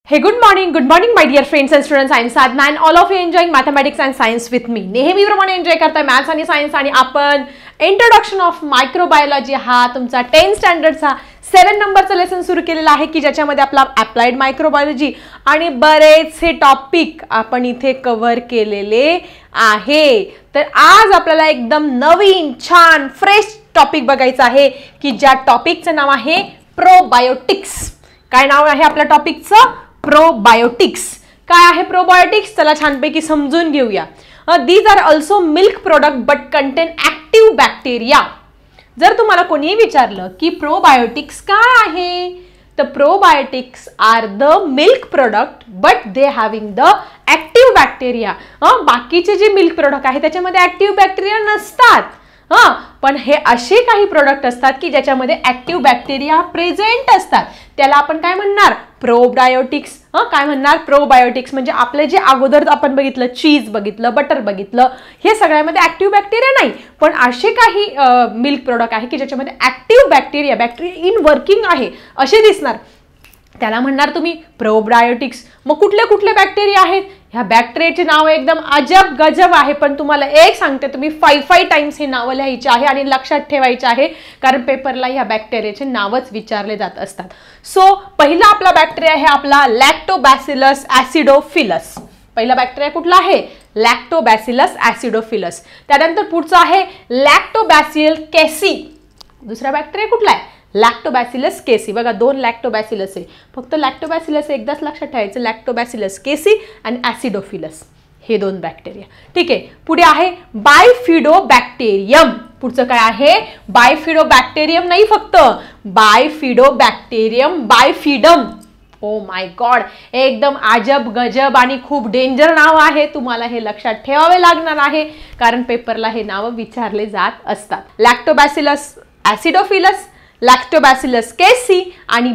Hey, good morning, my dear friends and students. I am Sadhna and all of you enjoying mathematics and science with me. नेहमीप्रमाणे enjoy करताय maths आणि science आणि आपण introduction of microbiology हा तुमचा 10th स्टँडर्डचा 7 नंबरचा lesson सुरू केलेला आहे की ज्याच्यामध्ये आपला अप्लाइड मायक्रोबायोलॉजी आणि बरेचसे टॉपिक आपण इथे कव्हर केलेले आहे. तर आज आपल्याला एकदम नवीन छान फ्रेश टॉपिक बघायचा आहे की ज्या टॉपिकचं नाव आहे प्रोबायोटिक्स. काय नाव आहे आपल्या टॉपिकचं? प्रोबायोटिक्स. काय आहे प्रोबायोटिक्स? चला छानपैकी समजून घेऊया. These are also milk product but contain active bacteria. जर तुम्हाला कोणी विचारलं की प्रोबायोटिक्स काय आहे, तर probiotics are the milk product but they having the active bacteria. बाकीचे जे मिल्क प्रोडक्ट आहे त्याच्यामध्ये ऍक्टिव्ह बॅक्टेरिया नसतात. पण हे असे काही प्रोडक्ट असतात की ज्याच्यामध्ये ऍक्टिव्ह बॅक्टेरिया प्रेझेंट असतात. त्याला आपण काय म्हणणार? प्रोबायोटिक्स. काय म्हणणार? प्रोबायोटिक्स. म्हणजे आपले जे अगोदर आपण बघितलं, चीज बघितलं, बटर बघितलं, हे सगळ्यामध्ये ऍक्टिव्ह बॅक्टेरिया नाही, पण असे काही मिल्क प्रोडक्ट आहे की ज्याच्यामध्ये ऍक्टिव्ह बॅक्टेरिया इन वर्किंग आहे असे दिसणार, त्याला म्हणणार तुम्ही प्रोबायोटिक्स. मग कुठले कुठले बॅक्टेरिया आहेत? ह्या बॅक्टेरियाची नावं एकदम अजब गजब आहे, पण तुम्हाला एक सांगते, तुम्ही 5 टाइम्स हे नावं लिहायचे आहे आणि लक्षात ठेवायचे आहे, कारण पेपरला ह्या बॅक्टेरियाचे नावच विचारले जात असतात. सो पहिला आपला बॅक्टेरिया आहे आपला लॅक्टोबॅसिलस ऍसिडोफिलस. पहिला बॅक्टेरिया कुठला आहे? लॅक्टोबॅसिलस ऍसिडोफिलस. त्यानंतर पुढचा आहे लॅक्टोबॅसिल केसी. दुसरा बॅक्टेरिया कुठला आहे? लॅक्टोबॅसिलस केसी. बघा 2 लॅक्टोबॅसिलस आहे, फक्त लॅक्टोबॅसिलस एकदाच लक्षात ठेवायचं, लॅक्टोबॅसिलस केसी आणि ऍसिडोफिलस हे 2 बॅक्टेरिया. ठीक आहे. पुढे आहे बायफिडोबॅक्टेरियम. पुढचं काय आहे? बायफिडोबॅक्टेरियम नाही, फक्त बायफिडोबॅक्टेरियम, बायफिडम. ओ माय गॉड, एकदम अजब गजब आणि खूप डेंजर नाव आहे. तुम्हाला हे लक्षात ठेवावे लागणार आहे, कारण पेपरला हे नाव विचारले जात असतात. लॅक्टोबॅसिलस ऍसिडोफिलस, लॅक्टोबॅसिलस केसी आणि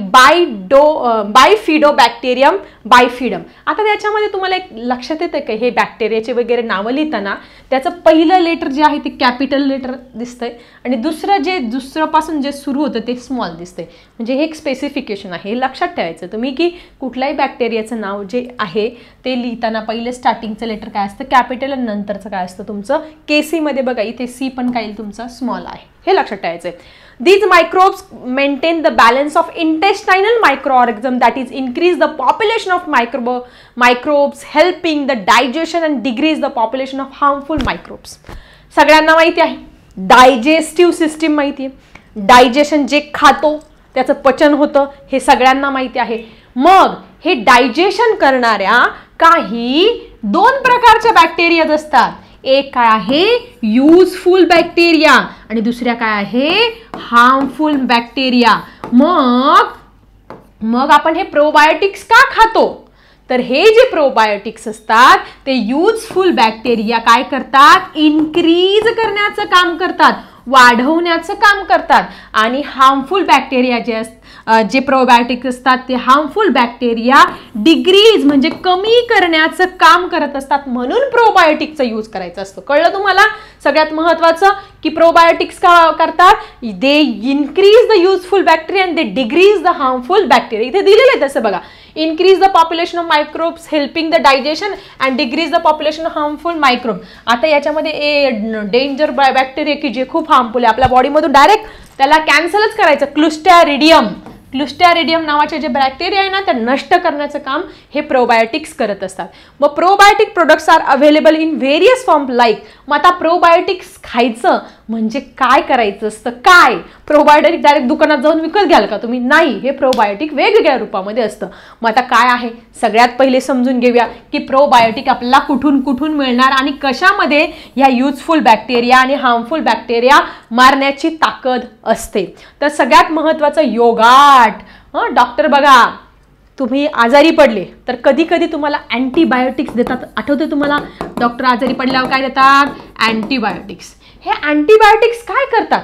बायफिडोबॅक्टेरियम, बायफिडम. आता त्याच्यामध्ये तुम्हाला एक लक्षात येतं का, हे बॅक्टेरियाचे वगैरे नावं लिहिताना त्याचं पहिलं लेटर जे आहे ते कॅपिटल लेटर दिसतंय आणि दुसऱ्यापासून जे सुरू होतं ते स्मॉल दिसतंय. म्हणजे हे एक स्पेसिफिकेशन आहे, हे लक्षात ठेवायचं तुम्ही की कुठल्याही बॅक्टेरियाचं नाव जे आहे ते लिहिताना पहिले स्टार्टिंगचं लेटर काय असतं? कॅपिटल, आणि नंतरचं काय असतं तुमचं? केसीमध्ये बघा इथे सी पण काय तुमचा स्मॉल आहे, हे लक्षात ठेवायचं आहे. These microbes maintain the balance of intestinal microorganism, that is increase the population of microbes helping the digestion and decrease the population of harmful microbes. सगळ्यांना माहिती आहे डायजेस्टिव्ह सिस्टीम माहिती आहे, डायजेशन जे खातो त्याचं पचन होतं हे सगळ्यांना माहिती आहे. मग हे डायजेशन करणाऱ्या काही 2 प्रकारच्या बॅक्टेरिया असतात. एक काय आहे? युजफुल बॅक्टेरिया आणि दुसऱ्या काय आहे? Harmful bacteria. मग आपण हे प्रोबायोटिक्स का खातो? तर हे जे प्रोबायोटिक्स असतात ते युजफुल बॅक्टेरिया काय करतात? इन्क्रीज करण्याचं काम करतात, वाढवण्याचं काम करतात. आणि हार्मफुल बॅक्टेरिया जे प्रोबायोटिक्स असतात ते हार्मफुल बॅक्टेरिया डिक्रीज म्हणजे कमी करण्याचं काम करत असतात. म्हणून प्रोबायोटिक्सचा यूज करायचा असतो. कळलं तुम्हाला? सगळ्यात महत्त्वाचं की प्रोबायोटिक्स का करतात? They increase the useful bacteria and they decrease the harmful bacteria. इथे दिलेलं आहे तसं बघा, increase the population of microbes helping the digestion and decrease the population of harmful microbe. आता याच्यामध्ये डेंजर बॅक्टेरिया की जे खूप हार्मफुल आहे आपल्या बॉडीमधून डायरेक्ट त्याला कॅन्सलच करायचं. क्लुस्ट्रिडियम नावाचे जे बॅक्टेरिया आहे ना, त्या नष्ट करण्याचं काम हे प्रोबायोटिक्स करत असतात. मग probiotic products are available in various form like. मग आता प्रोबायोटिक्स खायचं म्हणजे काय करायचं असतं? काय प्रोबायोटिक डायरेक्ट दुकानात जाऊन विकत घ्याल का तुम्ही? नाही, हे प्रोबायोटिक वेगवेगळ्या रूपामध्ये असतं. मग आता काय आहे? सगळ्यात पहिले समजून घेऊया की प्रोबायोटिक आपल्याला कुठून कुठून मिळणार आणि कशामध्ये ह्या युजफुल बॅक्टेरिया आणि हार्मफुल बॅक्टेरिया मारण्याची ताकद असते. तर सगळ्यात महत्त्वाचं योगाट. डॉक्टर बघा, तुम्ही आजारी पडले तर कधी कधी तुम्हाला अँटीबायोटिक्स देतात. आठवते तुम्हाला? डॉक्टर आजारी पडल्यावर काय देतात? अँटीबायोटिक्स. हे अँटीबायोटिक्स काय करतात?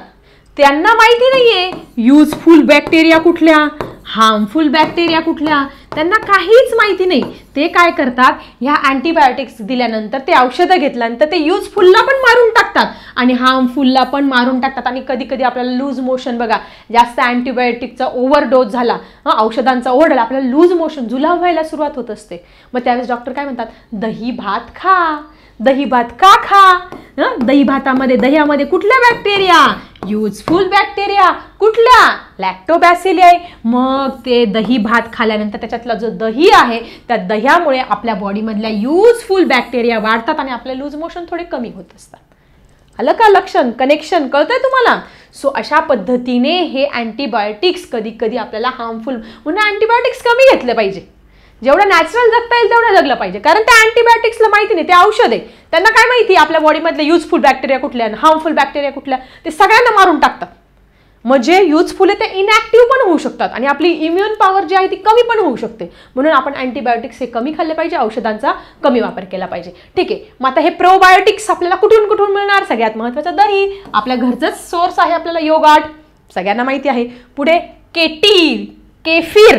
त्यांना माहिती नाहीये युजफुल बॅक्टेरिया कुठल्या, हार्मफुल बॅक्टेरिया कुठल्या, त्यांना काहीच माहिती नाही. ते काय करतात, ह्या अँटीबायोटिक्स दिल्यानंतर ते औषधं घेतल्यानंतर ते युजफुलला पण मारून टाकतात आणि हार्मफुलला पण मारून टाकतात. आणि कधी कधी आपल्याला लूज मोशन, बघा जास्त अँटीबायोटिकचा ओव्हरडोस झाला, औषधांचा ओव्हर झाला, आपल्याला लूज मोशन जुलाब व्हायला सुरुवात होत असते. मग त्यावेळेस डॉक्टर काय म्हणतात, दही भात खा. दही भात का खा? दही भातामध्ये, दह्यामध्ये कुठल्या बॅक्टेरिया, युजफुल बॅक्टेरिया, कुठल्या, लॅक्टोबॅसिलियाई. मग ते दही भात खाल्यानंतर त्याच्यातला जो दही आहे त्या दह्यामुळे आपल्या बॉडीमधल्या युजफुल बॅक्टेरिया वाढतात आणि आपले लूज मोशन थोडे कमी होत असतात. आलं का लक्षण, कनेक्शन कळतंय तुम्हाला? सो अशा पद्धतीने हे अँटीबायोटिक्स कधी कधी आपल्याला हार्मफुल, म्हणून अँटीबायोटिक्स कमी घेतले पाहिजे. जेवढं नॅचरल जगता येईल तेवढं जगलं पाहिजे. कारण त्या अँटीबायोटिक्सला माहिती नाही, ते औषध आहे, त्यांना काय माहिती आपल्या बॉडीमधले युजफुल बॅक्टेरिया कुठल्या आणि हार्मफुल बॅक्टेरिया कुठल्या, ते सगळ्यांना मारून टाकतात. मग जे युजफुल आहे ते इनॅक्टिव्ह पण होऊ शकतात आणि आपली इम्युन पॉवर जी आहे ती कमी पण होऊ शकते. म्हणून आपण अँटीबायोटिक्स हे कमी खाल्ले पाहिजे, औषधांचा कमी वापर केला पाहिजे. ठीक आहे. मग आता हे प्रोबायोटिक्स आपल्याला कुठून कुठून मिळणार? सगळ्यात महत्त्वाचं दही, आपल्या घरचंच सोर्स आहे आपल्याला योगार्ट, सगळ्यांना माहिती आहे. पुढे केफीर,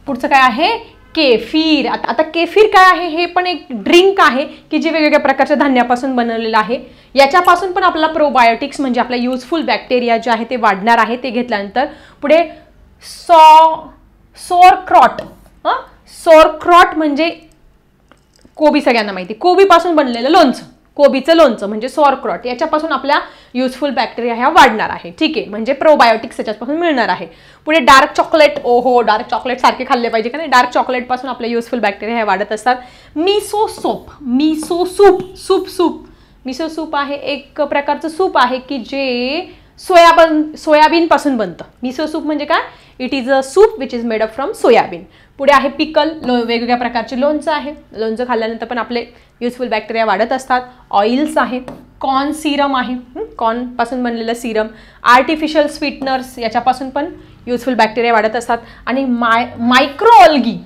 पुढचं काय आहे, केफीर. आता केफीर काय आहे, हे पण एक ड्रिंक आहे की जे वेगवेगळ्या प्रकारच्या धान्यापासून बनवलेलं आहे. याच्यापासून पण आपल्याला प्रोबायोटिक्स म्हणजे आपल्या युजफुल बॅक्टेरिया जे आहे ते वाढणार आहे ते घेतल्यानंतर. पुढे सोरक्रॉट. सोरक्रॉट म्हणजे कोबी, सगळ्यांना माहिती, कोबीपासून बनलेलं लोणचं, कोबीचं लोणचं म्हणजे सॉरक्रॉट. याच्यापासून आपल्या युजफुल बॅक्टेरिया ह्या वाढणार आहे. ठीक आहे, म्हणजे प्रोबायोटिक्स त्याच्यापासून मिळणार आहे. पुढे डार्क चॉकलेट, ओहो डार्क चॉकलेट सारखे खाल्ले पाहिजे का नाही, डार्क चॉकलेटपासून आपल्या युजफुल बॅक्टेरिया ह्या वाढत असतात. मिसो सूप आहे एक प्रकारचं सूप आहे की जे सोयाबीनपासून बनतं. मिसो सूप म्हणजे काय, it is a soup which is made up from soybean. पुढे आहे पिकल, वेगवेगळ्या प्रकारचे लोणचं आहे, लोणचं खाल्ल्यानंतर पण आपले युजफुल बॅक्टेरिया वाढत असतात. ऑइल्स आहेत, कॉर्न सिरम आहे, कॉर्नपासून बनलेलं सिरम. आर्टिफिशियल स्वीटनर्स, याच्यापासून पण युजफुल बॅक्टेरिया वाढत असतात. आणि मायक्रो ऑल्गी,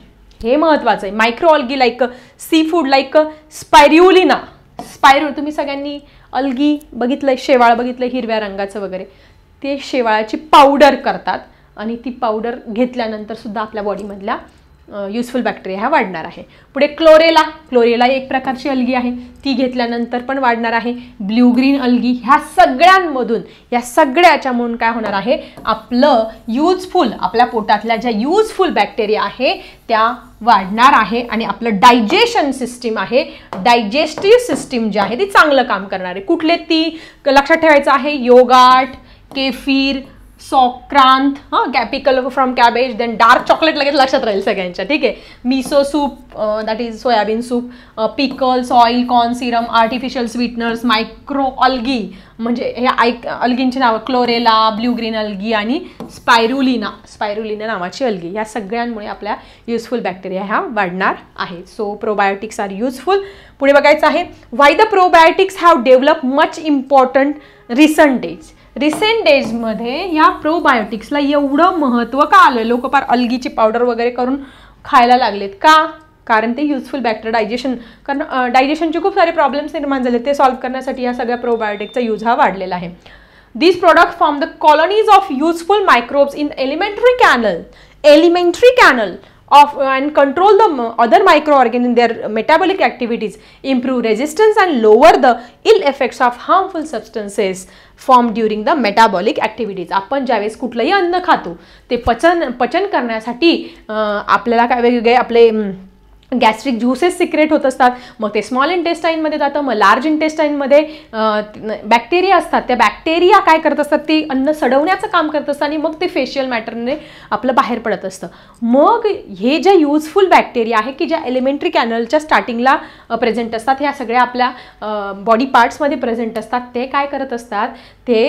हे महत्त्वाचं आहे, micro algae like sea food, like spirulina. तुम्ही सगळ्यांनी अल्गी बघितलंय, शेवाळ बघितलंय हिरव्या रंगाचं वगैरे, ते शेवाळाची पावडर करतात आणि ती पावडर घेतल्यानंतर सुद्धा आपल्या बॉडीमधल्या युजफुल बॅक्टेरिया ह्या वाढणार आहे. पुढे क्लोरेला एक प्रकारची अल्गी आहे, ती घेतल्यानंतर पण वाढणार आहे. ब्ल्यू ग्रीन अल्गी, ह्या सगळ्यांमधून, या सगळ्याच्यामधून काय होणार आहे, आपलं युजफुल, आपल्या पोटातल्या ज्या युजफुल बॅक्टेरिया आहे त्या वाढणार आहे आणि आपलं डायजेशन सिस्टीम आहे, डायजेस्टिव्ह सिस्टीम जी आहे ती चांगलं काम करणार आहे. कुठले ती लक्षात ठेवायचं आहे, yogurt, kefir, sauerkraut, pickle from cabbage, then dark chocolate लगेच लक्षात राहील सगळ्यांच्या. ठीक आहे. Miso soup, that is soybean soup, pickles, oil, corn serum, artificial sweeteners, micro algae म्हणजे हे अल्गींची नावं, क्लोरेला, ब्ल्यू ग्रीन अल्गी आणि स्पायरुलिना नावाची अल्गी. या सगळ्यांमुळे आपल्या युजफुल बॅक्टेरिया ह्या वाढणार आहे. So probiotics are useful. पुढे बघायचं आहे, why the probiotics have develop much important recent डेजमध्ये या प्रोबायोटिक्सला एवढं महत्त्व का आलं, लोक फार अल्गीची पावडर वगैरे करून खायला लागलेत का, कारण ते युजफुल बॅक्टेरिया कारण डायजेशनचे खूप सारे प्रॉब्लेम्स निर्माण झाले, ते सॉल्व्ह करण्यासाठी या सगळ्या प्रोबायोटिक्सचा यूज हा वाढलेला आहे. These products form the colonies of useful microbes in elementary canal and control the other microorganisms in their metabolic activities, improve resistance and lower the ill effects of harmful substances formed during the metabolic activities. आपण ज्यावेळेस कुठलंही अन्न खातो ते पचन करण्यासाठी आपल्याला काय वेगवेगळे आपले गॅस्ट्रिक ज्युसेस सिक्रेट होत असतात, मग ते स्मॉल इंटेस्टाईनमध्ये जातं, मग लार्ज इंटेस्टाईनमध्ये बॅक्टेरिया असतात, त्या बॅक्टेरिया काय करत असतात, ते अन्न सडवण्याचं काम करत असतात आणि मग ते फेशियल मॅटरने आपलं बाहेर पडत असतं. मग हे ज्या युजफुल बॅक्टेरिया आहे की ज्या एलिमेंटरी कॅनलच्या स्टार्टिंगला प्रेझेंट असतात, ह्या सगळ्या आपल्या बॉडी पार्ट्समध्ये प्रेझेंट असतात, ते काय करत असतात, ते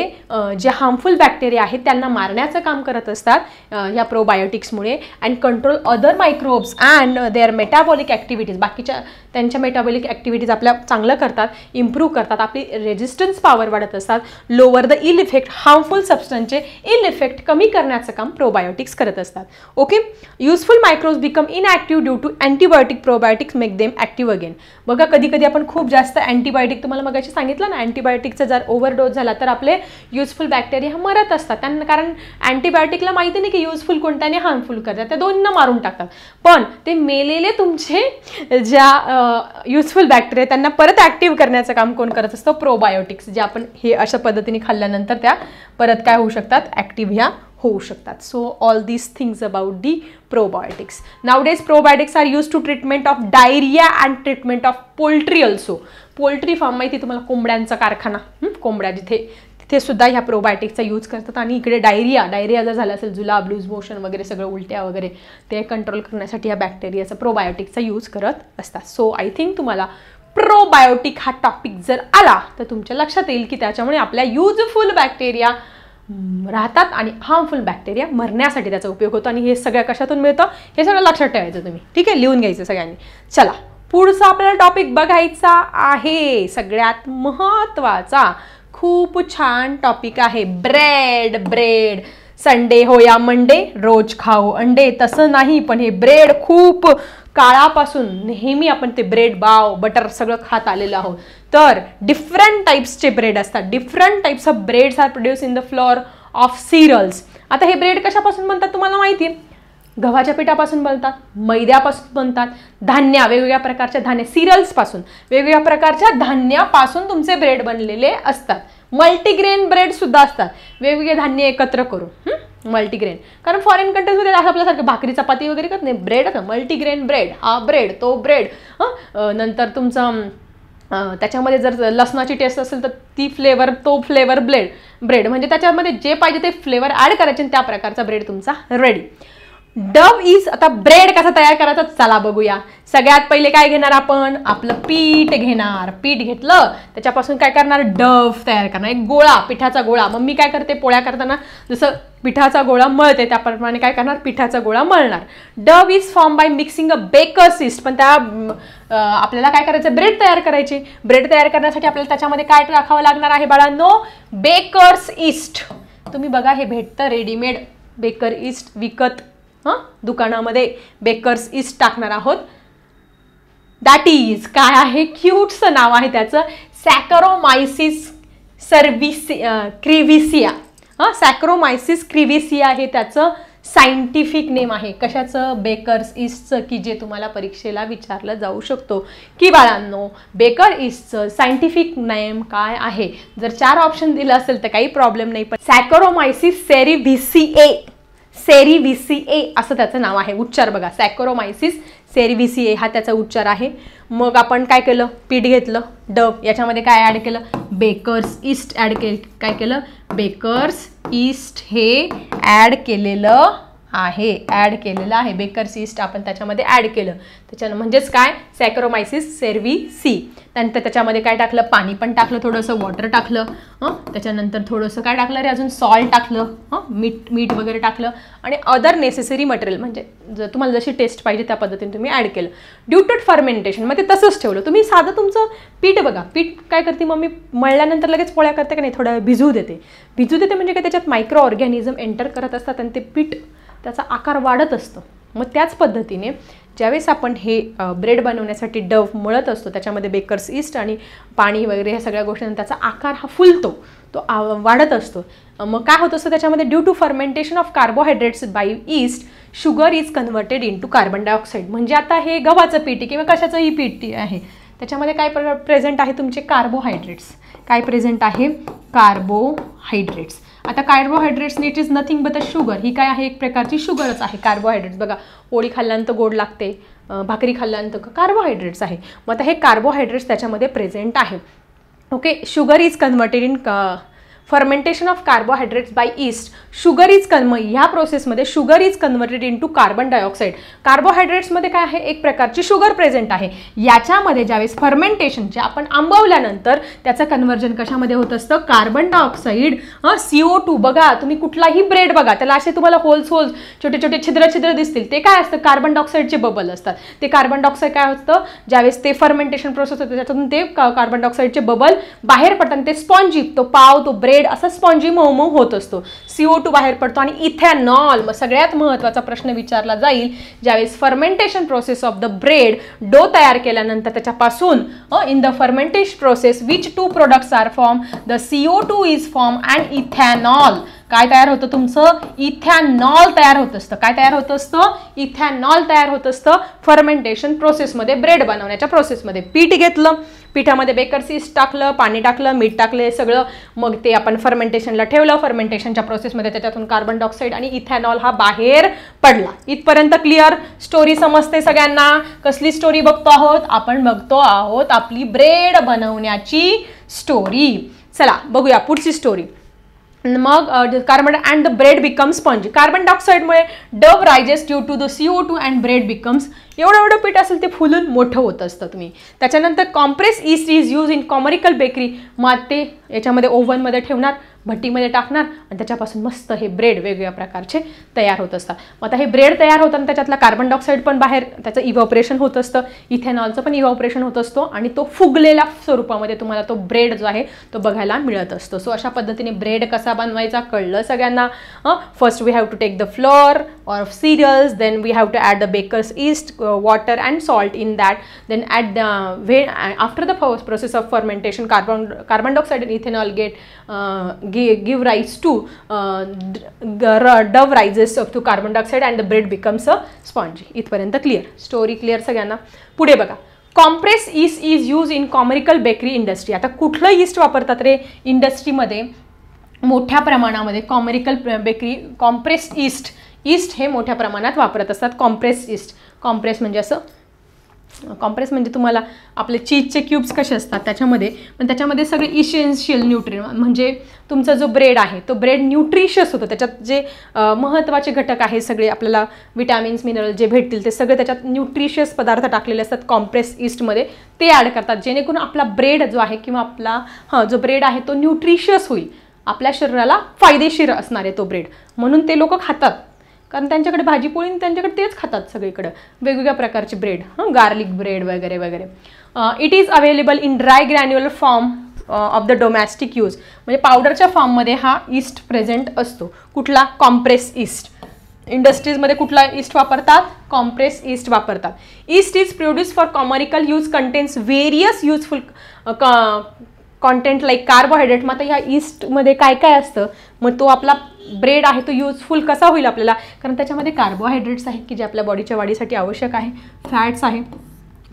जे हार्मफुल बॅक्टेरिया आहेत त्यांना मारण्याचं काम करत असतात या प्रोबायोटिक्समुळे, and control other microbes and their metabolic metabolic activities, बाकीच्या त्यांच्या मेटाबॉलिक ॲक्टिव्हिटीज आपल्या चांगलं करतात, इम्प्रूव्ह करतात, आपली रेजिस्टन्स पॉवर वाढत असतात, lower the ill effect, harmful सबस्टन्सचे इल इफेक्ट कमी करण्याचं काम प्रोबायोटिक्स करत असतात. Okay, useful microbes become inactive due to antibiotic, probiotics make them active again. बघा कधी कधी आपण खूप जास्त अँटीबायोटिक, तुम्हाला मगाशी सांगितलं ना, अँटीबायोटिकचा जर ओव्हरडोस झाला तर आपले युजफुल बॅक्टेरिया मरत असतात. त्यांना कारण अँटीबायोटिकला माहिती नाही की युजफुल कोणत्या आणि हार्मफुल करतात, त्या दोन्हींना मारून टाकतात. पण ते मेलेले तुमचे ज्या युजफुल बॅक्टेरिया त्यांना परत ॲक्टिव्ह करण्याचं काम कोण करत असतं? प्रोबायोटिक्स. जे आपण हे अशा पद्धतीने खाल्ल्यानंतर त्या परत काय होऊ शकतात? ॲक्टिव्ह ह्या होऊ शकतात. So all these things about the probiotics. Nowadays probiotics are use to treatment of diarrhoea and treatment of poultry also. Poultry farm माहिती तुम्हाला, कोंबड्यांचा कारखाना, कोंबड्या तिथे सुद्धा ह्या प्रोबायोटिक्सचा यूज करतात. आणि इकडे डायरिया जर झाला असेल, जुलाब, लूज मोशन वगैरे सगळं, उलट्या वगैरे, ते कंट्रोल करण्यासाठी या बॅक्टेरियाचा प्रोबायोटिक्सचा यूज करत असतात. सो आय थिंक तुम्हाला प्रोबायोटिक हा टॉपिक जर आला तर तुमच्या लक्षात येईल की त्याच्यामुळे आपल्या युजफुल बॅक्टेरिया राहतात आणि हार्मफुल बॅक्टेरिया मरण्यासाठी त्याचा उपयोग होतो. आणि हे सगळ्या कशातून मिळतं हे सगळं लक्षात ठेवायचं तुम्ही. ठीक आहे, लिहून घ्यायचं सगळ्यांनी. चला पुढचा आपल्याला टॉपिक बघायचा आहे, सगळ्यात महत्त्वाचा, खूप छान टॉपिक आहे, ब्रेड. संडे हो या मंडे रोज खाओ अंडे, तसं नाही, पण हे ब्रेड खूप काळापासून नेहमी आपण ते ब्रेड, बाव, बटर सगळं खात आलेलो आहोत. तर डिफरंट टाईप्सचे ब्रेड असतात. Different types of breads are produce in the flour of cereals. आता हे ब्रेड कशापासून बनतात तुम्हाला माहिती आहे? गव्हाच्या पिठापासून बनतात, मैद्यापासून बनतात, धान्य, वेगवेगळ्या प्रकारच्या धान्य, सिरियल्सपासून, वेगवेगळ्या प्रकारच्या धान्यापासून तुमचे ब्रेड बनलेले असतात. मल्टीग्रेन ब्रेड सुद्धा असतात, वेगवेगळे धान्य एकत्र करून, मल्टीग्रेन. कारण फॉरेन कंट्रीजमध्ये आपल्यासारखं भाकरी चपाती वगैरे करत नाही, ब्रेड असं मल्टीग्रेन ब्रेड, हा ब्रेड तो ब्रेड. नंतर तुमचं त्याच्यामध्ये जर लसणाची टेस्ट असेल तर ती फ्लेवर, तो फ्लेवर ब्रेड म्हणजे त्याच्यामध्ये जे पाहिजे ते फ्लेवर ॲड करायचे आणि त्या प्रकारचा ब्रेड तुमचा रेडी. डव इज, आता ब्रेड कसा तयार करायचा चला बघूया. सगळ्यात पहिले काय घेणार आपण? आपलं पीठ घेणार. पीठ घेतलं, त्याच्यापासून काय करणार? डव तयार करणार, एक गोळा, पिठाचा गोळा. मग मी काय करते, पोळ्या करताना जसं पिठाचा गोळा मळते त्याप्रमाणे काय करणार? पिठाचा गोळा मळणार. Dough is form by mixing a baker's yeast. पण त्या आपल्याला काय करायचं? ब्रेड तयार करायची. ब्रेड तयार करण्यासाठी आपल्याला त्याच्यामध्ये काय टाकावं लागणार आहे बाळांनो? Bakers yeast. तुम्ही बघा हे भेटतं रेडीमेड बेकर ईस्ट विकत, दुकानामध्ये बेकर्स ईस्ट टाकणार आहोत. दॅट इज काय आहे? क्यूटचं नाव आहे त्याचं, सॅकरोमायसिस क्रिव्हिसिया. सॅक्रोमायसिस क्रिव्हिसिया हे त्याचं सायंटिफिक नेम आहे. कशाचं? बेकर्स ईस्टचं, की जे तुम्हाला परीक्षेला विचारलं जाऊ शकतो की बाळांनो बेकर ईस्टचं सायंटिफिक नेम काय आहे. जर 4 ऑप्शन दिलं असेल तर काही प्रॉब्लेम नाही, पण सॅकरोमायसिस सेरिव्हिसिए असं त्याचं नाव आहे. उच्चार बघा, सॅकरोमायसिस सेरिव्हिसिए हा त्याचा उच्चार आहे. मग आपण काय केलं? पीठ घेतलं, डव, याच्यामध्ये काय ॲड केलं? बेकर्स ईस्ट ॲड केलं. काय केलं? बेकर्स ईस्ट हे ॲड केलेलं आहे. बेकर्स ईस्ट आपण त्याच्यामध्ये ॲड केलं. त्याच्यानं म्हणजेच काय? सॅकरोमायसिस सेरिव्हिसी. नंतर त्याच्यामध्ये काय टाकलं? पाणी पण टाकलं, थोडंसं वॉटर टाकलं. त्याच्यानंतर थोडंसं काय टाकलं रे अजून? सॉल्ट टाकलं, मीठ वगैरे टाकलं आणि अदर नेसेसरी मटेरियल, म्हणजे जर तुम्हाला जशी टेस्ट पाहिजे त्या पद्धतीने तुम्ही ॲड केलं. ड्यू टू फर्मेंटेशन, मग ते तसंच ठेवलं. तुम्ही साधं तुमचं पीठ बघा, पीठ काय करते मम्मी? मळल्यानंतर लगेच पोळ्या करते का नाही? थोडा भिजू देते म्हणजे काय? त्याच्यात मायक्रो ऑर्गॅनिझम एंटर करत असतात आणि ते पीठ, त्याचा आकार वाढत असतो. मग त्याच पद्धतीने ज्यावेळेस आपण हे ब्रेड बनवण्यासाठी डव मळत असतो, त्याच्यामध्ये बेकर्स ईस्ट आणि पाणी वगैरे ह्या सगळ्या गोष्टींना त्याचा आकार हा फुलतो, तो वाढत असतो. मग काय होत असतं त्याच्यामध्ये? Due to fermentation of carbohydrates by yeast, sugar is converted into carbon dioxide. म्हणजे आता हे गव्हाचं पीठ किंवा कशाचंही पीठ आहे, त्याच्यामध्ये काय प्रेझेंट आहे? तुमचे कार्बोहायड्रेट्स. काय प्रेझेंट आहे? कार्बोहायड्रेट्स. आता carbohydrates it is nothing but a sugar. ही काय आहे? एक प्रकारची शुगरच आहे. कार्बोहायड्रेट्स बघा, पोळी खाल्ल्यानंतर गोड लागते, भाकरी खाल्ल्यानंतर कार्बोहायड्रेट्स आहे. मग आता हे कार्बोहायड्रेट्स त्याच्यामध्ये प्रेझेंट आहे. Okay, sugar is converted in fermentation of carbohydrates by yeast, sugar is ह्या प्रोसेसमध्ये sugar is converted into carbon dioxide. कार्बोहायड्रेट्समध्ये काय आहे, एक प्रकारची शुगर प्रेझेंट आहे. याच्यामध्ये ज्यावेळेस फर्मेंटेशन जे आपण आंबवल्यानंतर त्याचं कन्व्हर्जन कशामध्ये होत असतं, कार्बन डायऑक्साईड CO2. बघा तुम्ही कुठलाही ब्रेड बघा, त्याला असे तुम्हाला होल्स छोटे छोटे छिद्र दिसतील, ते काय असतं, कार्बन डायऑक्साईडचे बबल असतात. ते कार्बन डायऑक्साईड काय होतं, ज्यावेळेस ते फर्मेंटेशन प्रोसेस होतं त्याच्यातून ते कार्बन डायऑक्साईडचे बबल बाहेर पडतात. ते स्पॉन्जी, तो पाव तो ब्रेड असा स्पॉन्जी मऊ होत असतो. CO2 बाहेर पडतो. आणि इथेनॉल, मग सगळ्यात महत्त्वाचा प्रश्न विचारला जाईल, ज्यावेळेस fermentation process of the bread, dough तयार केल्यानंतर त्याच्यापासून in the fermentation process which 2 products are form, the CO2 is form and ethanol. काय तयार होतं तुमचं, इथेनॉल तयार होत असतं. काय तयार होत असतं, इथेनॉल तयार होत असतं फर्मेंटेशन प्रोसेसमध्ये, ब्रेड बनवण्याच्या प्रोसेसमध्ये. पीठ घेतलं, पिठामध्ये बेकर्स ईस्ट टाकलं, पाणी टाकलं, मीठ टाकलं, सगळं, मग ते आपण फर्मेंटेशनला ठेवलं. फर्मेंटेशनच्या प्रोसेसमध्ये त्याच्यातून कार्बन डायऑक्साईड आणि इथेनॉल हा बाहेर पडला. इथपर्यंत क्लिअर, स्टोरी समजते सगळ्यांना. कसली स्टोरी बघतो आहोत आपण, बघतो आहोत आपली ब्रेड बनवण्याची स्टोरी. चला बघूया पुढची स्टोरी. मग carbon and the bread becomes spongy. Carbon डायऑक्साईडमुळे dough rises due to the CO2 and bread becomes. एवढं पीठ असेल ते फुलून मोठं होत असतं तुम्ही. त्याच्यानंतर compress yeast is use in commercial bakery. मग ते याच्यामध्ये ओव्हनमध्ये ठेवणार, भट्टीमध्ये टाकणार आणि त्याच्यापासून मस्त हे ब्रेड वेगवेगळ्या प्रकारचे तयार होत असतात. मग आता हे ब्रेड तयार होताना त्याच्यातला कार्बन डायऑक्साईड पण बाहेर, त्याचं इव्हॅपोरेशन होत असतं, इथेनॉलचं पण इव्हॅपोरेशन होत असतो आणि तो फुगलेल्या स्वरूपामध्ये तुम्हाला तो ब्रेड जो आहे तो बघायला मिळत असतो. सो अशा पद्धतीने ब्रेड कसा बनवायचा कळलं सगळ्यांना. First we have to take the flour or cereals, then we have to add the baker's yeast, water and salt in that, then add after the process of fermentation carbon dioxide and ethanol give rise to dough rises up to carbon dioxide and the bread becomes a spongy. इथपर्यंत clear, story clear सगळ्यांना. पुढे बघा, compress yeast is use in commercial bakery industry. आता कुठलं east वापरतात रे इंडस्ट्रीमध्ये मोठ्या प्रमाणामध्ये, कॉमरिकल बेकरी कॉम्प्रेस्ड ईस्ट हे मोठ्या प्रमाणात वापरत असतात. कॉम्प्रेस ईस्ट, कॉम्प्रेस म्हणजे असं, कॉम्प्रेस म्हणजे तुम्हाला आपले चीजचे क्यूब्स कसे असतात त्याच्यामध्ये, पण त्याच्यामध्ये सगळे इसेन्शियल न्यूट्रिएंट, म्हणजे तुमचा जो ब्रेड आहे तो ब्रेड न्यूट्रिशियस होतो. त्याच्यात जे महत्त्वाचे घटक आहे सगळे आपल्याला विटॅमिन्स मिनरल जे भेटतील ते सगळे त्याच्यात न्यूट्रिशियस पदार्थ टाकलेले असतात कॉम्प्रेस ईस्टमध्ये, ते ॲड करतात जेणेकरून आपला ब्रेड जो आहे किंवा आपला जो ब्रेड आहे तो न्यूट्रिशियस होईल, आपल्या शरीराला फायदेशीर असणार आहे तो ब्रेड. म्हणून ते लोक खातात, कारण त्यांच्याकडे भाजीपोळी त्यांच्याकडे तेच खातात सगळीकडं, वेगवेगळ्या प्रकारचे ब्रेड, गार्लिक ब्रेड वगैरे वगैरे. It is available in dry granular form of the domestic use. म्हणजे पावडरच्या फॉर्ममध्ये हा ईस्ट प्रेझेंट असतो. कुठला, कॉम्प्रेस ईस्ट. इंडस्ट्रीजमध्ये कुठला ईस्ट वापरतात, कॉम्प्रेस ईस्ट वापरतात. Yeast is produce for commercial use, contains various useful content like carbohydrate. मग आता ह्या ईस्टमध्ये काय काय असतं, मग तो आपला ब्रेड आहे तो युजफुल कसा होईल आपल्याला, कारण त्याच्यामध्ये कार्बोहायड्रेट्स आहेत की जे आपल्या बॉडीच्या वाढीसाठी आवश्यक आहे, फॅट्स आहे,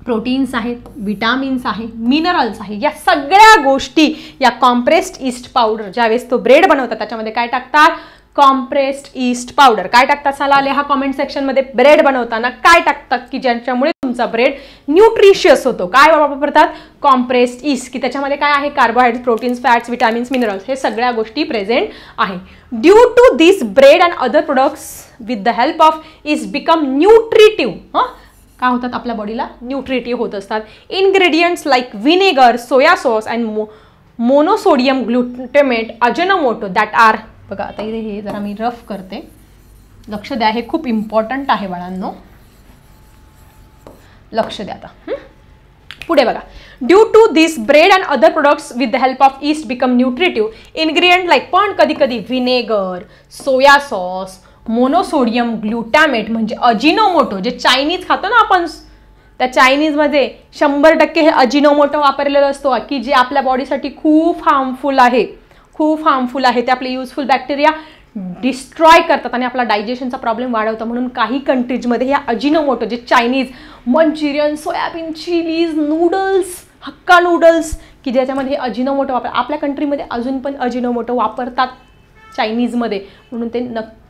प्रोटीन्स आहेत, विटामिन्स आहे, मिनरल्स आहे. या सगळ्या गोष्टी या कॉम्प्रेस्ड ईस्ट पावडर ज्यावेळेस तो ब्रेड बनवतात त्याच्यामध्ये काय टाकतात, कॉम्प्रेस्ड ईस्ट पावडर. काय टाकतात चला लिहा कॉमेंट सेक्शनमध्ये. ब्रेड बनवताना काय टाकतात की ज्याच्यामुळे तुमचा ब्रेड न्यूट्रिशियस होतो. काय वापरतात, कॉम्प्रेस्ड ईस्ट, की त्याच्यामध्ये काय आहे, carbohydrates, proteins, fats, vitamins, minerals हे सगळ्या गोष्टी प्रेझेंट आहे. Due to this bread and other products with the help of yeast become nutritive. काय होतात, आपल्या बॉडीला न्यूट्रिटिव्ह होत असतात. Ingredients like vinegar, soya sauce and monosodium glutamate, Ajinomoto that are. बघा आता इथे हे जरा मी रफ करते, लक्ष द्या, हे खूप इम्पॉर्टंट आहे बाळांनो, लक्ष द्या. आता पुढे बघा, due to this bread and other products with the help of yeast become nutritive. Ingredient like, पण कधी कधी vinegar, soya sauce, monosodium glutamate म्हणजे अजिनोमोटो, जे चायनीज खातो ना आपण, त्या चायनीजमध्ये 100% हे अजिनोमोटो वापरलेलं असतो की जे आपल्या बॉडीसाठी खूप हार्मफुल आहे, खूप हार्मफुल आहे. ते आपले युजफुल बॅक्टेरिया डिस्ट्रॉय करतात आणि आपला डायजेशनचा प्रॉब्लेम वाढवतं. म्हणून काही कंट्रीजमध्ये या अजिनोमोटो, जे Chinese, Manchurian, soybean chillies, noodles, hakka noodles की ज्याच्यामध्ये अजिनोमोटो वापर, आपल्या कंट्रीमध्ये अजून पण अजिनोमोटो वापरतात चायनीजमध्ये. म्हणून ते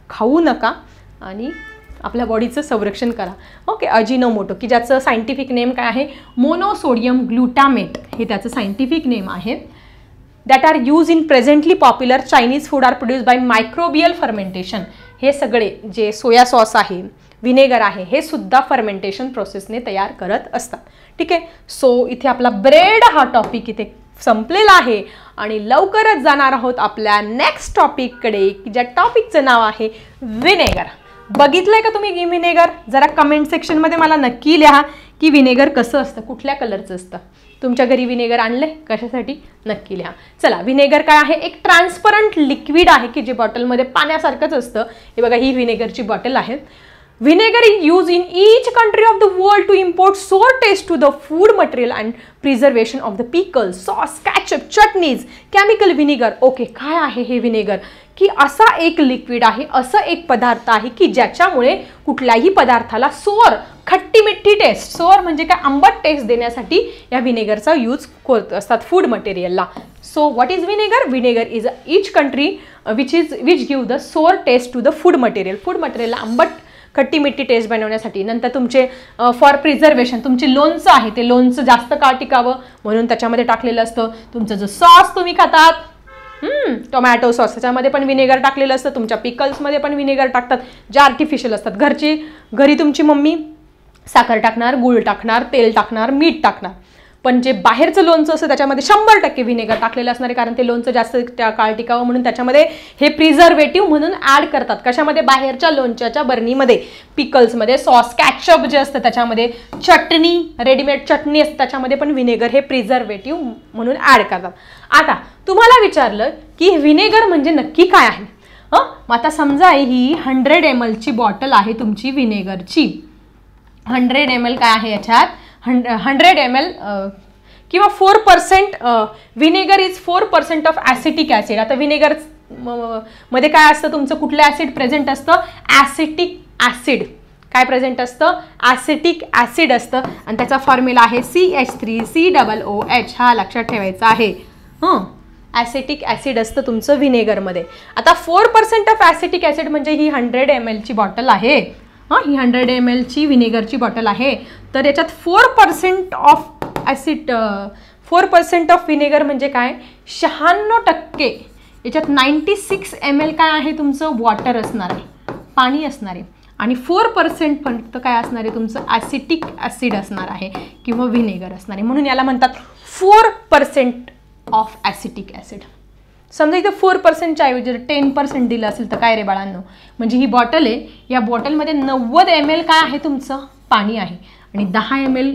खाऊ नका आणि आपल्या बॉडीचं संरक्षण करा. ओके, अजिनोमोटो की ज्याचं सायंटिफिक नेम काय आहे, मोनोसोडियम ग्लुटामेट हे त्याचं सायंटिफिक नेम आहे. That are use in presently popular Chinese food are produce by microbial fermentation. हे सगळे जे सोया सॉस आहे, व्हिनेगर आहे, हे सुद्धा फर्मेंटेशन प्रोसेसने तयार करत असतात. ठीक आहे. सो इथे आपला ब्रेड हा टॉपिक इथे संपलेला आहे आणि लवकरच जाणार आहोत आपल्या नेक्स्ट टॉपिककडे, की ज्या टॉपिकचं नाव आहे व्हिनेगर. बघितलंय का तुम्ही व्हिनेगर? जरा कमेंट सेक्शनमध्ये मला नक्की लिहा की व्हिनेगर कसं असतं, कुठल्या कलरचं असतं. तुमच्या घरी व्हिनेगर आणले कशासाठी नक्की लिहा. चला, व्हिनेगर काय आहे? एक ट्रान्सपरंट लिक्विड आहे की जे बॉटलमध्ये पाण्यासारखंच असतं. हे बघा, ही व्हिनेगरची बॉटल आहे. Vinegar is used in each country of the world to import sour taste to the food material and preservation of the pickles, sauce, ketchup, chutneys, chemical vinegar. Okay, काय आहे हे व्हिनेगर? की असा एक लिक्विड आहे, असं एक पदार्थ आहे की ज्याच्यामुळे कुठल्याही पदार्थाला सोअर, खट्टी मिठी टेस्ट, सोअर म्हणजे काय, आंबट टेस्ट देण्यासाठी या व्हिनेगरचा यूज करत असतात फूड मटेरियलला. So what is vinegar? Vinegar is each country which give the sour taste to the food material. Food मटेरियलला आंबट खट्टी मिठी टेस्ट बनवण्यासाठी. नंतर तुमचे फॉर प्रिझर्वेशन, तुमचे लोणचं आहे ते लोणचं जास्त काळ टिकावं म्हणून त्याच्यामध्ये टाकलेलं असतं. तुमचं जो सॉस तुम्ही खातात, टोमॅटो सॉस, त्याच्यामध्ये पण व्हिनेगर टाकलेलं असतं. तुमच्या पिकल्समध्ये पण व्हिनेगर टाकतात, जे आर्टिफिशियल असतात. घरी तुमची मम्मी साखर टाकणार, गूळ टाकणार, तेल टाकणार, मीठ टाकणार. पण जे बाहेरचं लोणचं असतं त्याच्यामध्ये 100% व्हिनेगर टाकलेलं असणार आहे, कारण ते लोणचं जास्त काळ टिकावं म्हणून त्याच्यामध्ये हे प्रिझर्वेटिव्ह म्हणून ॲड करतात. कशामध्ये? बाहेरच्या लोणच्याच्या बर्नीमध्ये, पिकल्समध्ये, सॉस, कॅचअप जे असतं त्याच्यामध्ये, चटणी, रेडीमेड चटणी असते त्याच्यामध्ये पण व्हिनेगर हे प्रिझर्वेटिव्ह म्हणून ॲड करतात. आता तुम्हाला विचारलं की व्हिनेगर म्हणजे नक्की काय आहे? मग आता समजा ही 100 ml ची बॉटल आहे तुमची व्हिनेगरची. 100 ml काय आहे याच्यात? 100 ml किंवा 4% vinegar is 4% of acetic acid. आता व्हिनेगर मध्ये काय असतं तुमचं? कुठलं ॲसिड प्रेझेंट असतं? Acetic acid. काय प्रेझेंट असतं? ॲसिटिक ॲसिड असतं आणि त्याचा फॉर्म्युला आहे CH3COOH. हा लक्षात ठेवायचा आहे. ॲसिटिक ॲसिड असतं तुमचं व्हिनेगरमध्ये. आता 4% ऑफ ॲसिटिक ॲसिड म्हणजे ही 100 ml ची बॉटल आहे. ही 100 ml ची व्हिनेगरची बॉटल आहे. तर याच्यात 4% ऑफ ॲसिड, 4% ऑफ व्हिनेगर म्हणजे काय? 96%. याच्यात 96 ml काय आहे तुमचं? वॉटर असणार आहे, पाणी असणार आहे. आणि 4% फक्त काय असणार आहे तुमचं? ॲसिटिक ॲसिड असणार आहे किंवा व्हिनेगर असणार आहे. म्हणून याला म्हणतात 4% ऑफ ॲसिटिक ॲसिड. समजा इथं 4%च्या ऐवजी जर 10% दिलं असेल तर काय रे बाळांनो? म्हणजे ही बॉटल आहे, या बॉटलमध्ये 90 ml काय आहे तुमचं? पाणी आहे. आणि 10 ml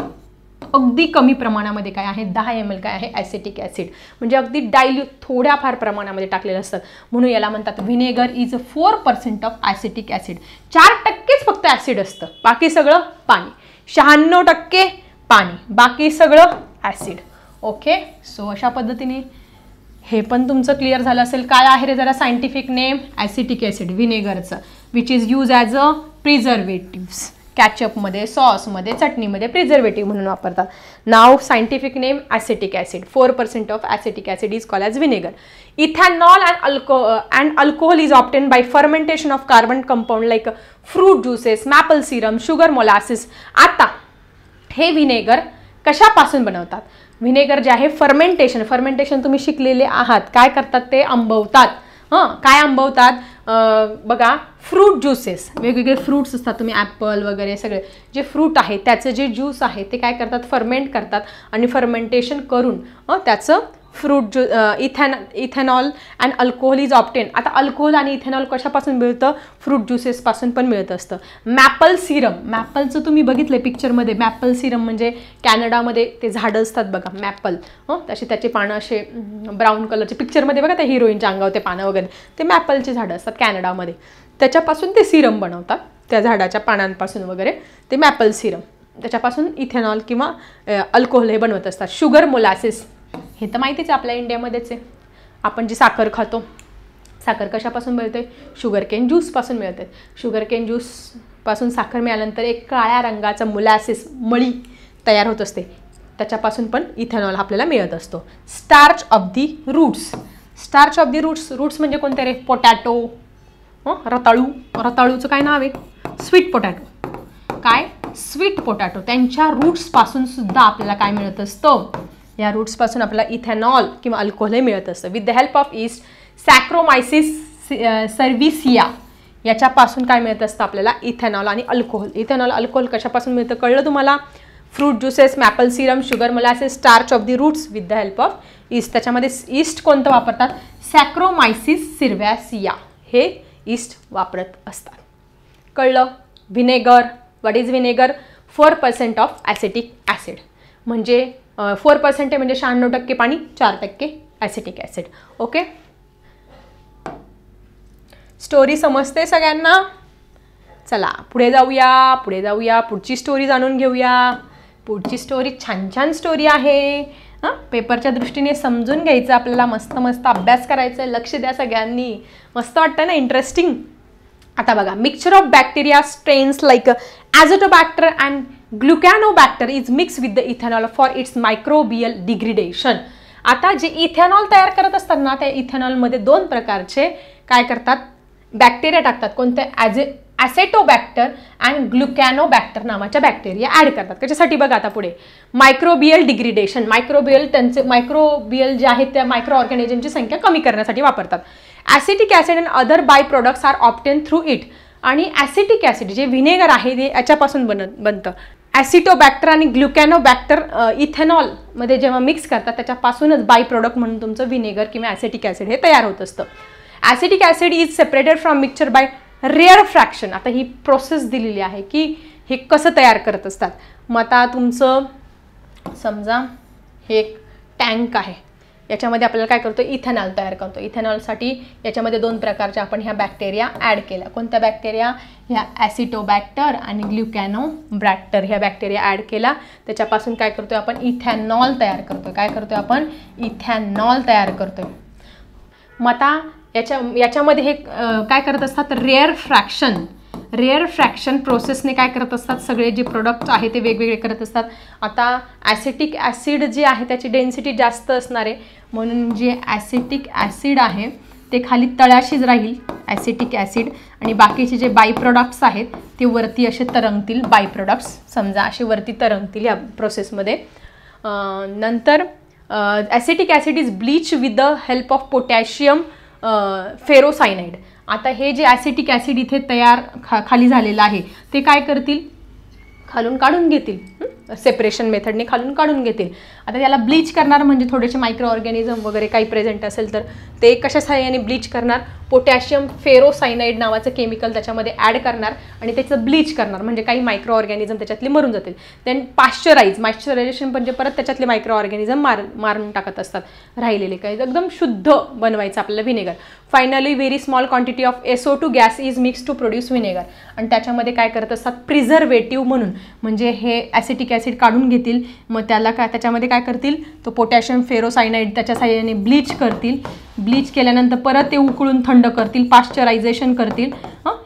अगदी कमी प्रमाणामध्ये काय आहे? 10 ml काय आहे? Acetic acid. म्हणजे अगदी डायल्यूट, थोड्याफार प्रमाणामध्ये टाकलेलं असतं. म्हणून याला म्हणतात vinegar is 4% of acetic acid. 4%च फक्त ॲसिड असतं, बाकी सगळं पाणी. 96% पाणी, बाकी सगळं ॲसिड. ओके. सो अशा पद्धतीने हे पण तुमचं क्लिअर झालं असेल. काय आहे रे जरा सायंटिफिक नेम? ॲसिटिक ॲसिड व्हिनेगरचं, which is use as a preservatives. कॅचअपमध्ये, सॉसमध्ये, चटणीमध्ये प्रिझर्वेटिव्ह म्हणून वापरतात. नाव scientific name acetic acid. 4% of acetic acid is called as vinegar. Ethanol and alcohol is obtain by fermentation of carbon compound like fruit juices, maple Serum, sugar molasses. आता हे vinegar कशापासून बनवतात? व्हिनेगर जे आहे fermentation तुम्ही शिकलेले आहात. काय करतात ते? आंबवतात. काय आंबवतात? बघा, फ्रूट ज्युसेस, वेगवेगळे फ्रूट्स असतात, तुम्ही ॲपल वगैरे सगळे जे फ्रूट आहे त्याचं जे ज्यूस आहे ते काय करतात? फर्मेंट करतात आणि फर्मेंटेशन करून त्याचं fruit ethanol and alcohol is obtain. आता अल्कोहोल आणि इथेनॉल कशापासून मिळतं? फ्रूट ज्युसेसपासून पण मिळत असतं. मॅपल सिरम, मॅपलचं तुम्ही बघितलं पिक्चरमध्ये. मॅपल सिरम म्हणजे कॅनडामध्ये ते झाडं असतात बघा, मॅपल. तसे त्याचे पानं असे ब्राऊन कलरचे पिक्चरमध्ये बघा, त्या हिरोईनच्या अंगावर ते पानं वगैरे, ते मॅपलचे झाडं असतात कॅनडामध्ये. त्याच्यापासून ते सिरम बनवतात, त्या झाडाच्या पानांपासून वगैरे ते मॅपल सिरम. त्याच्यापासून इथेनॉल किंवा अल्कोहोल हे बनवत असतात. शुगर मोलॅसिस हे तर माहितीच आहे आपल्या इंडियामध्येच आहे. आपण जी साखर खातो, साखर कशापासून मिळते? शुगर केन ज्यूसपासून मिळते. शुगर केन ज्यूसपासून साखर मिळाल्यानंतर एक काळ्या रंगाचा मोलॅसिस, मळी तयार होत असते, त्याच्यापासून पण इथेनॉल आपल्याला मिळत असतो. Starch of the roots. Starch of the roots म्हणजे कोणते रे? पोटॅटो, रताळू. रताळूचं काय नाव आहे? Sweet potato. काय? Sweet potato. त्यांच्या रूट्सपासून सुद्धा आपल्याला काय मिळत असतं? या रूट्सपासून आपल्याला इथेनॉल किंवा अल्कोहोल मिळत असतं. With the help of yeast saccharomyces cerevisiae याच्यापासून काय मिळत असतं आपल्याला इथेनॉल आणि अल्कोहोल. इथेनॉल अल्कोहोल कशापासून मिळतं कळलं तुम्हाला. Fruit juices, maple Serum, sugar molasses, starch of the roots with the help of yeast. त्याच्यामध्ये ईस्ट कोणतं वापरतात सॅक्रोमायसिस सर्व्हिसिया हे ईस्ट वापरत असतात. कळलं. Vinegar, what is vinegar 4% of acetic acid म्हणजे 4% आहे म्हणजे 96% पाणी 4% ॲसिटिक ॲसिड. ओके स्टोरी समजते सगळ्यांना. चला पुढे जाऊया पुढची स्टोरी जाणून घेऊया. पुढची स्टोरी छान छान स्टोरी आहे. पेपरच्या दृष्टीने समजून घ्यायचं आपल्याला. मस्त मस्त अभ्यास करायचा आहे. लक्ष द्या सगळ्यांनी. मस्त वाटतं ना इंटरेस्टिंग. आता बघा mixture of bacteria strains like azotobacter and gluconobacter is mix with the ethanol for its microbial degradation. आता जे इथेनॉल तयार करत असतात ना त्या इथेनॉलमध्ये 2 प्रकारचे काय करतात बॅक्टेरिया टाकतात. कोणते ॲसेटोबॅक्टर अँड ग्लुकॅनोबॅक्टर नावाच्या बॅक्टेरिया ॲड करतात. त्याच्यासाठी बघा आता पुढे मायक्रोबियल डिग्रेडेशन. मायक्रोबियल जे आहेत त्या मायक्रो ऑर्गॅनिझमची संख्या कमी करण्यासाठी वापरतात. Acetic acid and other by products are obtain through it. आणि ॲसिटिक ॲसिड जे व्हिनेगर आहे ते याच्यापासून बनतं. ॲसिटोबॅक्टर आणि ग्लुकॅनोबॅक्टर इथेनॉलमध्ये जेव्हा मिक्स करतात त्याच्यापासूनच बाय प्रोडक्ट म्हणून तुमचं व्हिनेगर किंवा ॲसिटिक ॲसिड हे तयार होत असतं. Acetic acid is separated from mixture by rare fraction. आता ही प्रोसेस दिलेली आहे की हे कसं तयार करत असतात. मग आता तुमचं समजा हे एक टँक आहे. याच्यामध्ये आपल्याला काय करतो इथेनॉल तयार करतो. इथेनॉलसाठी याच्यामध्ये 2 प्रकारच्या आपण ह्या बॅक्टेरिया ॲड केल्या. कोणत्या बॅक्टेरिया ह्या ॲसिटोबॅक्टर आणि ग्लुकॅनोबॅक्टर ह्या बॅक्टेरिया ॲड केला. त्याच्यापासून काय करतोय आपण इथेनॉल तयार करतोय. काय करतोय आपण इथेनॉल तयार करतोय. मग आता याच्यामध्ये हे काय करत असतात रेअर फ्रॅक्शन प्रोसेसने काय करत असतात सगळे जे प्रोडक्ट आहे ते वेगवेगळे करत असतात. आता ॲसिटिक ॲसिड जे आहे त्याची डेन्सिटी जास्त असणार आहे म्हणून जे ॲसिटिक ॲसिड आहे ते खाली तळाशीच राहील ॲसिटिक ॲसिड आणि बाकीचे जे बाय प्रोडक्ट्स आहेत ते वरती असे तरंगतील. बाय प्रोडक्ट्स समजा असे वरती तरंगतील या प्रोसेसमध्ये. नंतर acetic acid is bleach with the help of potassium ferrocyanide. आता हे जे ॲसिटिक ॲसिड इथे तयार खाली झालेलं आहे ते काय करतील खालून काढून घेतील. सेपरेशन मेथडने खालून काढून घेतील. आता त्याला ब्लीच करणार म्हणजे थोडेसे मायक्रो ऑर्गॅनिझम वगैरे काही प्रेझेंट असेल तर ते कशा सहाय्याने ब्लीच करणार पोटॅशियम फेरोसायनाइड नावाचं केमिकल त्याच्यामध्ये ॲड करणार आणि त्याचं ब्लीच करणार म्हणजे काही मायक्रो ऑर्गॅनिझम त्याच्यातले मरून जातील. देन मायश्चरायझेशन म्हणजे परत त्याच्यातले मायक्रो ऑर्गॅनिझम मारून टाकत असतात राहिलेले काही एकदम शुद्ध बनवायचं आपल्याला vinegar. Finally very small quantity of SO2 gas is mix to produce vinegar. आणि त्याच्यामध्ये काय करत असतात प्रिझर्वेटिव्ह म्हणून म्हणजे हे ॲसिटिक ॲसिड काढून घेतील. मग त्याला काय त्याच्यामध्ये काय करतील तो पोटॅशियम फेरोसायनाइड त्याच्या साहाय्याने ब्लीच करतील. ब्लीच केल्यानंतर परत ते उकळून थंड करतील. पाश्चरायझेशन करतील.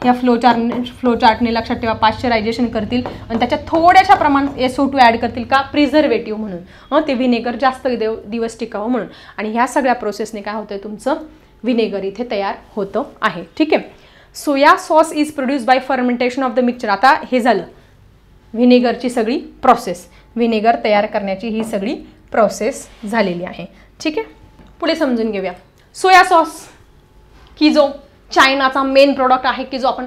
ह्या फ्लोचार्टने लक्षात ठेवा पाश्चरायझेशन करतील आणि त्याच्यात थोड्याशा प्रमाणात SO2 ॲड करतील का प्रिझर्वेटिव्ह म्हणून ते व्हिनेगर जास्त दिवस टिकावं म्हणून. आणि ह्या सगळ्या प्रोसेसने काय होतं तुमचं व्हिनेगर इथे तयार होतं आहे. ठीक आहे. Soya sauce is produce by fermentation of the mixture. आता हे झालं व्हिनेगरची सगळी प्रोसेस. व्हिनेगर तयार करण्याची ही सगळी प्रोसेस झालेली आहे. ठीक आहे. पुढे समजून घेऊया. सोया सॉस की जो चायनाचा मेन प्रोडक्ट आहे की जो आपण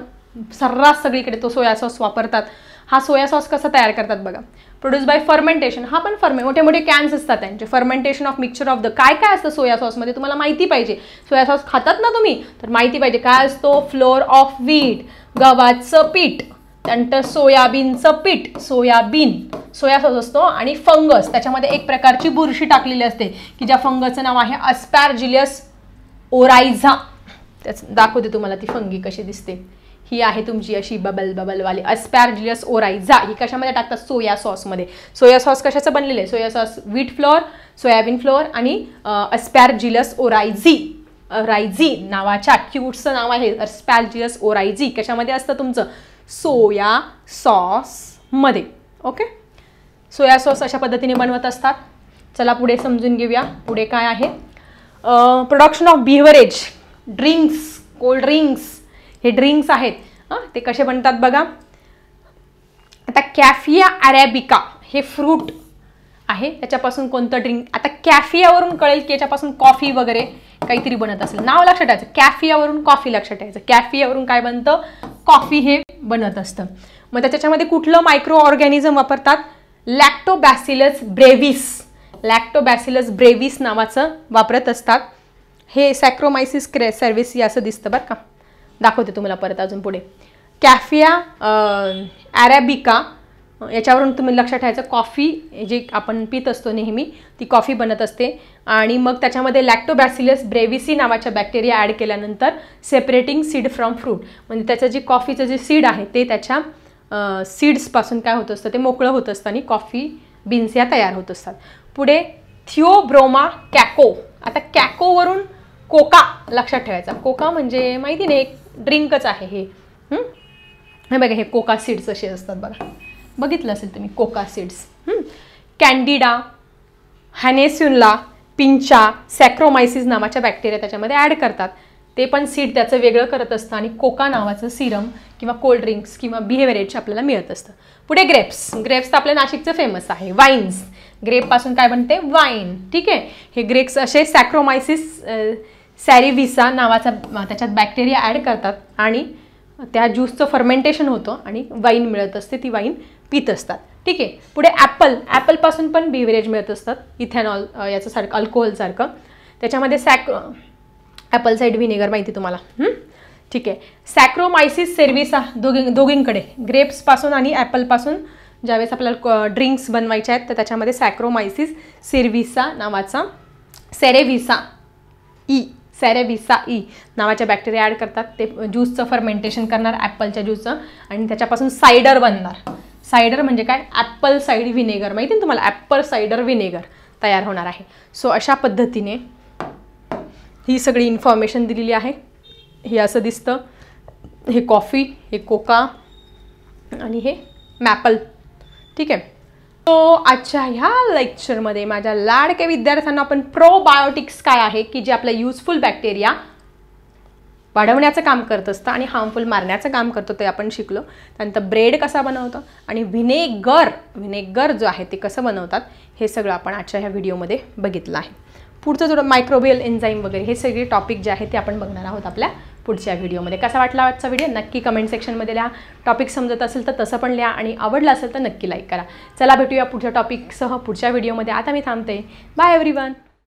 सर्रास सगळीकडे तो सोया सॉस वापरतात. हा सोया सॉस कसा तयार करतात बघा. Produce by fermentation. हा पण मोठे मोठे कॅन्स असतात त्यांचे. Fermentation of mixture of the काय काय असतं सोया सॉसमध्ये तुम्हाला माहिती पाहिजे. सोया सॉस खातात ना तुम्ही तर माहिती पाहिजे काय असतो. फ्लोअर ऑफ व्हीट गव्हाचं पीठ त्यानंतर सोयाबीनचं पीठ सोया सॉस असतो आणि फंगस त्याच्यामध्ये एक प्रकारची बुरशी टाकलेली असते की ज्या फंगसचं नाव आहे अस्पॅरजिलियस ओरायझा. त्याच दाखवते तुम्हाला ती फंगी कशी दिसते. ही आहे तुमची अशी बबलवाली अस्पॅरजिलियस ओरायझा. ही कशामध्ये टाकतात सोया सॉसमध्ये. सोया सॉस कशाचं बनलेलं आहे soya sauce wheat flour soybean flour आणि अस्पॅरजिलियस ओरायझी नावाच्या क्यूटचं नाव आहे अस्पॅरजिलियस ओरायझी. कशामध्ये असतं तुमचं सोया सॉसमध्ये. ओके. सोया सॉस अशा पद्धतीने बनवत असतात. चला पुढे समजून घेऊया. पुढे काय आहे production of beverage drinks cold drinks. हे ड्रिंक्स आहेत ते कसे बनतात बघा. आता कॅफिया अरेबिका हे फ्रूट आहे, त्याच्यापासून कोणतं ड्रिंक, आता कॅफियावरून कळेल की याच्यापासून कॉफी वगैरे काहीतरी बनत असेल. नाव लक्षात ठेवायचं, कॅफियावरून कॉफी लक्षात ठेवायचं. कॅफियावरून काय बनतं, कॉफी हे बनत असतं. मग त्याच्यामध्ये कुठलं मायक्रो ऑर्गॅनिझम वापरतात, लॅक्टोबॅसिलस ब्रेव्हिस. लॅक्टोबॅसिलस ब्रेव्हिस नावाचं वापरत असतात. हे सॅक्रोमायसिस सेर्व्हिसी असं दिसतं बरं का, दाखवते तुम्हाला परत अजून पुढे. कॅफिया अरेबिका याच्यावरून तुम्ही लक्षात ठेवायचं, कॉफी जे आपण पित असतो नेहमी ती कॉफी बनत असते. आणि मग त्याच्यामध्ये लॅक्टोबॅसिलस ब्रेव्हिसी नावाच्या बॅक्टेरिया ॲड केल्यानंतर सेपरेटिंग सीड फ्रॉम फ्रूट, म्हणजे त्याचं जे कॉफीचं जे सीड आहे ते त्याच्या सीड्सपासून काय होत असतं, ते मोकळं होत असतं आणि कॉफी बीन्स या तयार होत असतात. पुढे थिओब्रोमा कॅको. आता कॅकोवरून कोका लक्षात ठेवायचा. कोका म्हणजे माहिती नाही, एक ड्रिंकच आहे हे. हे बघा, हे कोका सीड्स असे असतात बघा, बघितलं असेल तुम्ही कोका सीड्स. कॅन्डिडा, हॅनेस्युनला, पिंचा, सॅक्रोमायसिस नावाच्या बॅक्टेरिया त्याच्यामध्ये ॲड करतात. ते पण सीड त्याचं वेगळं करत असतं आणि कोका नावाचं सिरम किंवा कोल्ड ड्रिंक्स किंवा बिहेव्हरेज आपल्याला मिळत असतं. पुढे ग्रेप्स. ग्रेप्स तर आपल्या नाशिकचं फेमस आहे. वाईन्स, ग्रेपपासून काय बनते, वाईन. ठीक आहे. हे ग्रेप्स असे सॅक्रोमायसिस सॅरिव्हिसा नावाचा त्याच्यात बॅक्टेरिया ॲड करतात आणि त्या ज्यूसचं फर्मेंटेशन होतं आणि वाईन मिळत असते, ती वाईन पित असतात. ठीक आहे. पुढे ॲपल. ॲपलपासून पण बिव्हरेज मिळत असतात, इथेनॉल याचं सारखं अल्कोहोलसारखं. त्याच्यामध्ये ॲपल साईड व्हिनेगर माहिती तुम्हाला. ठीक आहे. सॅक्रोमायसिस सेर्व्हिसा दोघींकडे, ग्रेप्सपासून आणि ॲपलपासून ज्यावेळेस आपल्याला ड्रिंक्स बनवायचे आहेत तर त्याच्यामध्ये सॅक्रोमायसिस सेर्व्हिसा नावाचा सेरेव्हिसा ई नावाच्या बॅक्टेरिया ॲड करतात. ते ज्यूसचं फर्मेंटेशन करणार ॲपलच्या ज्यूसचं आणि त्याच्यापासून सायडर बनणार. सायडर म्हणजे काय, ॲपल साईड व्हिनेगर माहिती ना तुम्हाला, ॲपल सायडर व्हिनेगर तयार होणार आहे. सो अशा पद्धतीने ही सगळी इन्फॉर्मेशन दिलेली आहे. हे असं दिसतं, हे कॉफी, हे कोका आणि हे मॅपल. ठीक आहे. तो आजच्या ह्या लेक्चरमध्ये माझ्या लाडक्या विद्यार्थ्यांना आपण प्रोबायोटिक्स काय आहे की जे आपलं युजफुल बॅक्टेरिया वाढवण्याचं काम करत असतं आणि हार्मफुल मारण्याचं काम करतो ते आपण शिकलो. त्यानंतर ब्रेड कसा बनवतो आणि व्हिनेगर जो आहे ते कसं बनवतात हे सगळं आपण आजच्या ह्या व्हिडिओमध्ये बघितलं आहे. पुढचं थोडं मायक्रोबियल एन्झाईम वगैरे हे सगळे टॉपिक जे आहे ते आपण बघणार आहोत आपल्या पुढच्या व्हिडिओमध्ये. कसा वाटला आजचा व्हिडिओ नक्की कमेंट सेक्शनमध्ये लिहा. टॉपिक समजत असेल तर तसं पण लिहा आणि आवडला असेल तर नक्की लाईक करा. चला भेटूया पुढच्या टॉपिकसह पुढच्या व्हिडिओमध्ये. आता मी थांबते. Bye everyone.